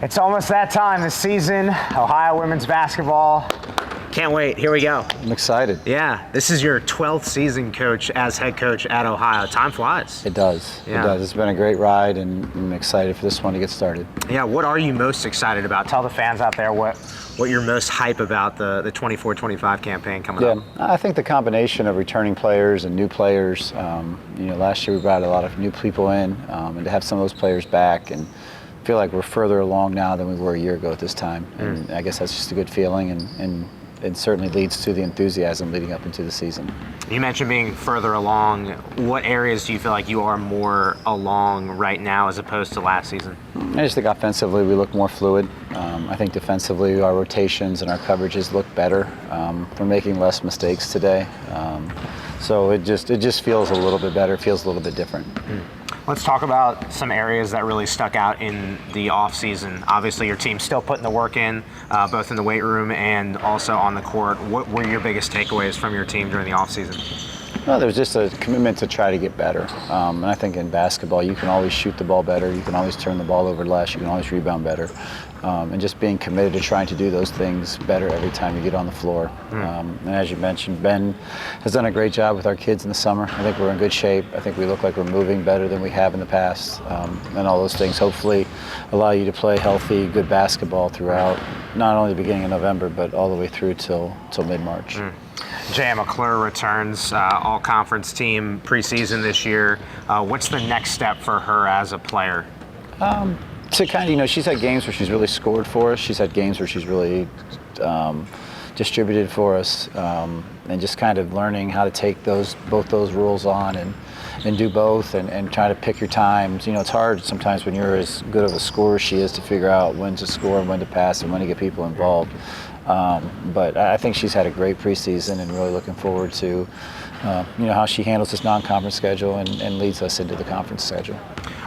It's almost that time this season. Ohio women's basketball. Can't wait. Here we go. I'm excited. Yeah, this is your 12th season, coach, as head coach at Ohio. Time flies. It does. Yeah. It does. It's been a great ride, and I'm excited for this one to get started. Yeah, what are you most excited about? Tell the fans out there what you're most hype about the 24-25 campaign coming up. I think the combination of returning players and new players. Last year we brought a lot of new people in, and to have some of those players back, and feel like we're further along now than we were a year ago at this time. And I guess that's just a good feeling, and it certainly leads to the enthusiasm leading up into the season. You mentioned being further along. What areas do you feel like you are more along right now as opposed to last season? I just think offensively we look more fluid. I think defensively our rotations and our coverages look better. We're making less mistakes today. So it just feels a little bit better, feels a little bit different. Let's talk about some areas that really stuck out in the off-season. Obviously, your team's still putting the work in, both in the weight room and also on the court. What were your biggest takeaways from your team during the off-season? Well, there's just a commitment to try to get better. And I think in basketball, you can always shoot the ball better. You can always turn the ball over less. You can always rebound better. And just being committed to trying to do those things better every time you get on the floor. And as you mentioned, Ben has done a great job with our kids in the summer. I think we're in good shape. I think we look like we're moving better than we have in the past. And all those things hopefully allow you to play healthy, good basketball throughout, not only the beginning of November, but all the way through till mid-March. Jaya McClure returns, all-conference team preseason this year. What's the next step for her as a player? To kind of, she's had games where she's really scored for us. She's had games where she's really distributed for us, and just kind of learning how to take both those roles on and do both and try to pick your times. It's hard sometimes when you're as good of a scorer as she is to figure out when to score and when to pass and when to get people involved. But I think she's had a great preseason, and really looking forward to how she handles this non-conference schedule and leads us into the conference schedule.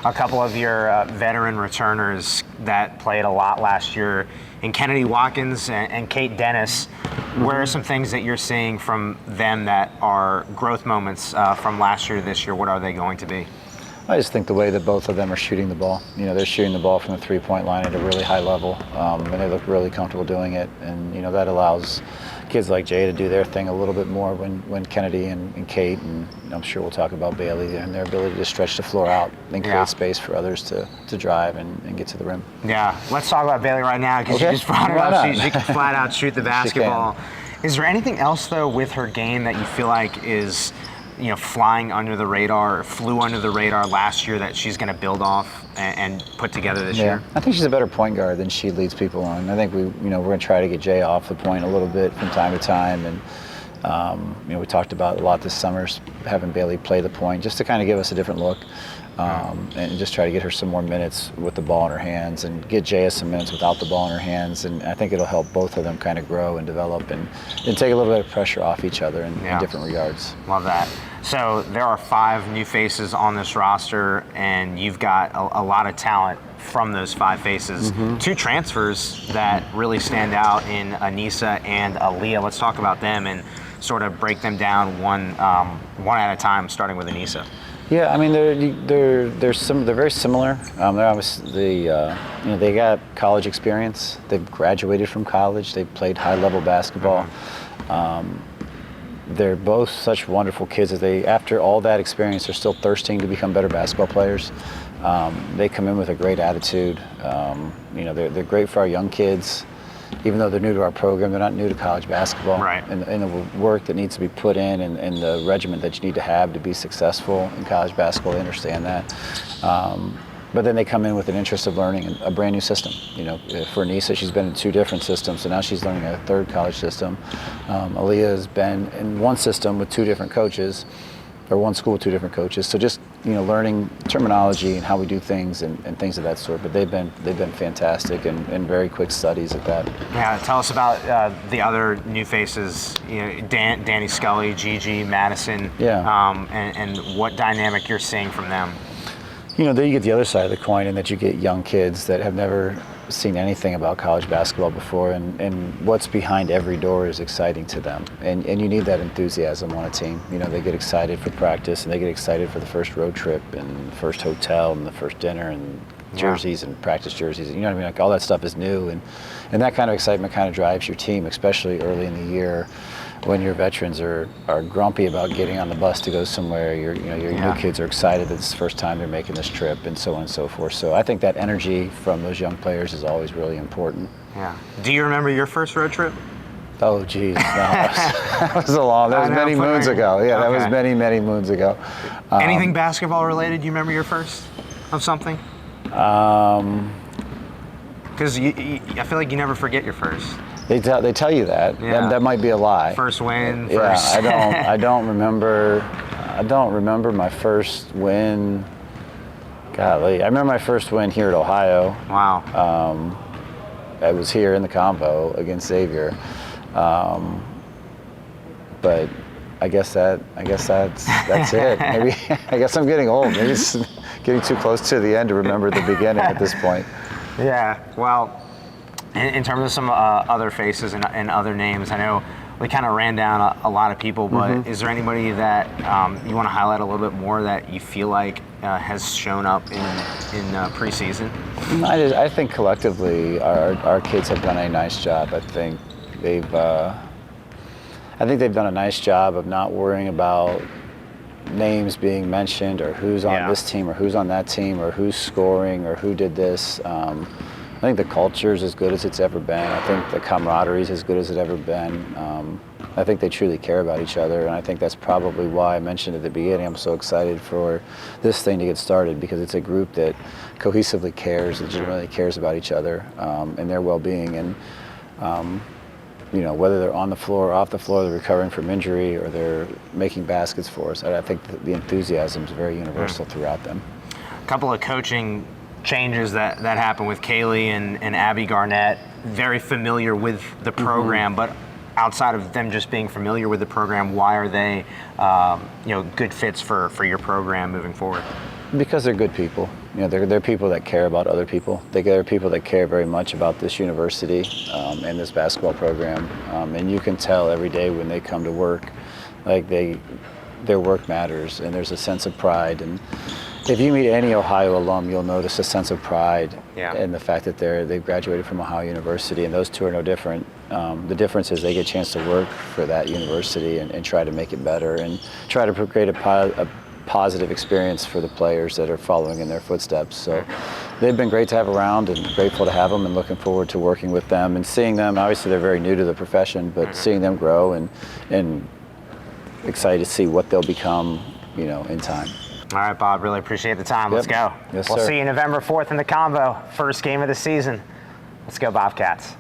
A couple of your veteran returners that played a lot last year in Kennedy Watkins and Kate Dennis. Where are some things that you're seeing from them that are growth moments from last year to this year? What are they going to be? I just think the way that both of them are shooting the ball. They're shooting the ball from the three-point line at a really high level, and they look really comfortable doing it. And that allows kids like Jay to do their thing a little bit more when Kennedy and Kate, and I'm sure we'll talk about Bailey and their ability to stretch the floor out and create space for others to drive and get to the rim. Yeah, let's talk about Bailey right now, because you just brought her up. She can flat out shoot the basketball. Is there anything else though with her game that you feel like is flying under the radar, or flew under the radar last year, that she's going to build off and put together this year? I think she's a better point guard than she leads people on. I think we're going to try to get Jay off the point a little bit from time to time, and we talked about a lot this summer, having Bailey play the point just to kind of give us a different look, and just try to get her some more minutes with the ball in her hands, and get Jaya some minutes without the ball in her hands. And I think it'll help both of them kind of grow and develop and take a little bit of pressure off each other in different regards. Love that. So there are 5 new faces on this roster, and you've got a lot of talent from those 5 faces. 2 transfers that really stand out in Anissa and Aaliyah. Let's talk about them and sort of break them down one at a time, starting with Anissa. Yeah, I mean they're very similar. They're obviously they got college experience. They've graduated from college. They've played high-level basketball. They're both such wonderful kids that after all that experience, they're still thirsting to become better basketball players. They come in with a great attitude. They're great for our young kids. Even though they're new to our program, they're not new to college basketball. Right. And the work that needs to be put in, and the regimen that you need to have to be successful in college basketball, they understand that. But then they come in with an interest of learning a brand new system. For Anissa, she's been in 2 different systems, so now she's learning a 3rd college system. Aaliyah has been in 1 system with 2 different coaches, or 1 school with 2 different coaches. So just learning terminology and how we do things and things of that sort. But they've been fantastic and very quick studies at that. Yeah, tell us about the other new faces. Danny Scully, Gigi, Madison. And what dynamic you're seeing from them. Then you get the other side of the coin, in that you get young kids that have never seen anything about college basketball before, and what's behind every door is exciting to them. And you need that enthusiasm on a team. They get excited for practice, and they get excited for the first road trip and the first hotel and the first dinner and jerseys and practice jerseys. You know what I mean? Like all that stuff is new, and that kind of excitement kind of drives your team, especially early in the year when your veterans are grumpy about getting on the bus to go somewhere. Your new kids are excited that it's the first time they're making this trip, and so on and so forth. So I think that energy from those young players is always really important. Yeah. Do you remember your first road trip? Oh, geez, no, that was many moons ago. Yeah, that was many moons ago. Anything basketball related? You remember your first of something? Because I feel like you never forget your first. They tell you that. Yeah. That might be a lie. First win. Yeah, I don't remember my first win. Golly, I remember my first win here at Ohio. Wow. I was here in the combo against Xavier. But I guess that's it. Maybe I guess I'm getting old. Maybe it's getting too close to the end to remember the beginning at this point. Yeah. Well, in terms of some other faces and other names, I know we kind of ran down a lot of people, but is there anybody that you want to highlight a little bit more that you feel like has shown up in preseason? I think collectively our kids have done a nice job. I think they've done a nice job of not worrying about names being mentioned or who's on this team or who's on that team or who's scoring or who did this. I think the culture is as good as it's ever been. I think the camaraderie is as good as it's ever been. I think they truly care about each other, and I think that's probably why I mentioned at the beginning I'm so excited for this thing to get started, because it's a group that cohesively cares, legitimately cares about each other and their well-being. And whether they're on the floor or off the floor, they're recovering from injury or they're making baskets for us, I think the enthusiasm is very universal throughout them. A couple of coaching changes that happened with Kaylee and Abby Garnett, very familiar with the program, but outside of them just being familiar with the program, why are they good fits for your program moving forward? Because they're good people. They're people that care about other people. They're people that care very much about this university and this basketball program. And you can tell every day when they come to work, like their work matters, and there's a sense of pride. And if you meet any Ohio alum, you'll notice a sense of pride in the fact that they've graduated from Ohio University, and those two are no different. The difference is they get a chance to work for that university and try to make it better and try to create a positive experience for the players that are following in their footsteps. So they've been great to have around, and grateful to have them, and looking forward to working with them and seeing them. Obviously they're very new to the profession, but seeing them grow and excited to see what they'll become, in time. All right, Bob, really appreciate the time. Let's go. Yes, we'll sir. see you November 4th in the Combo, first game of the season. Let's go Bobcats.